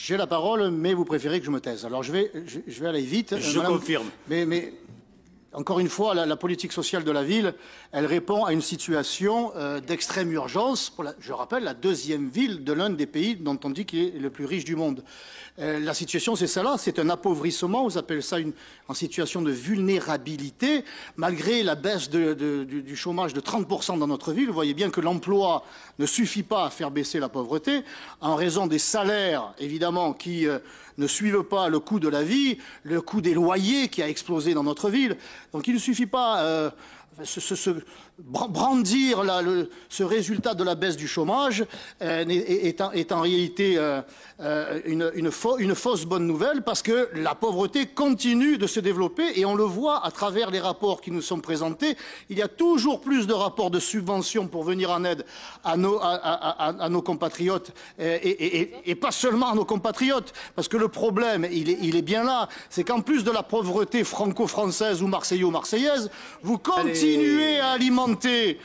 J'ai la parole, mais vous préférez que je me taise. Alors je vais aller vite. Je confirme. Mais encore une fois, la politique sociale de la ville, elle répond à une situation d'extrême urgence. Je rappelle, la deuxième ville de l'un des pays dont on dit qu'il est le plus riche du monde. La situation, c'est celle-là, c'est un appauvrissement, vous appelez ça en situation de vulnérabilité. Malgré la baisse du chômage de 30% dans notre ville, vous voyez bien que l'emploi ne suffit pas à faire baisser la pauvreté, en raison des salaires, évidemment, qui ne suivent pas le coût de la vie, le coût des loyers qui a explosé dans notre ville. Donc il ne suffit pas brandir ce résultat de la baisse du chômage est en réalité une fausse bonne nouvelle, parce que la pauvreté continue de se développer et on le voit à travers les rapports qui nous sont présentés. Il y a toujours plus de rapports de subventions pour venir en aide à nos compatriotes et pas seulement à nos compatriotes, parce que le problème, il est bien là, c'est qu'en plus de la pauvreté franco-française ou marseillaise, vous continuez à alimenter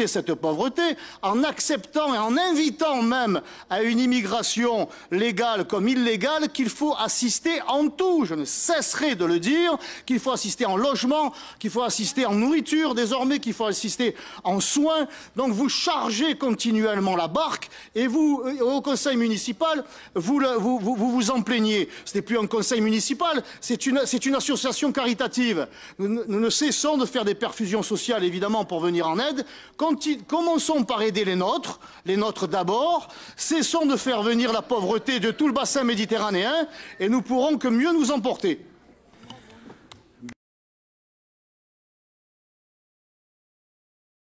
cette pauvreté en acceptant et en invitant même à une immigration légale comme illégale qu'il faut assister en tout. Je ne cesserai de le dire, qu'il faut assister en logement, qu'il faut assister en nourriture désormais, qu'il faut assister en soins. Donc vous chargez continuellement la barque et vous, au conseil municipal, vous en plaignez. Ce n'est plus un conseil municipal, c'est une association caritative. Nous ne cessons de faire des perfusions sociales, évidemment, pour venir en aide. Commençons par aider les nôtres d'abord. Cessons de faire venir la pauvreté de tout le bassin méditerranéen et nous pourrons que mieux nous emporter.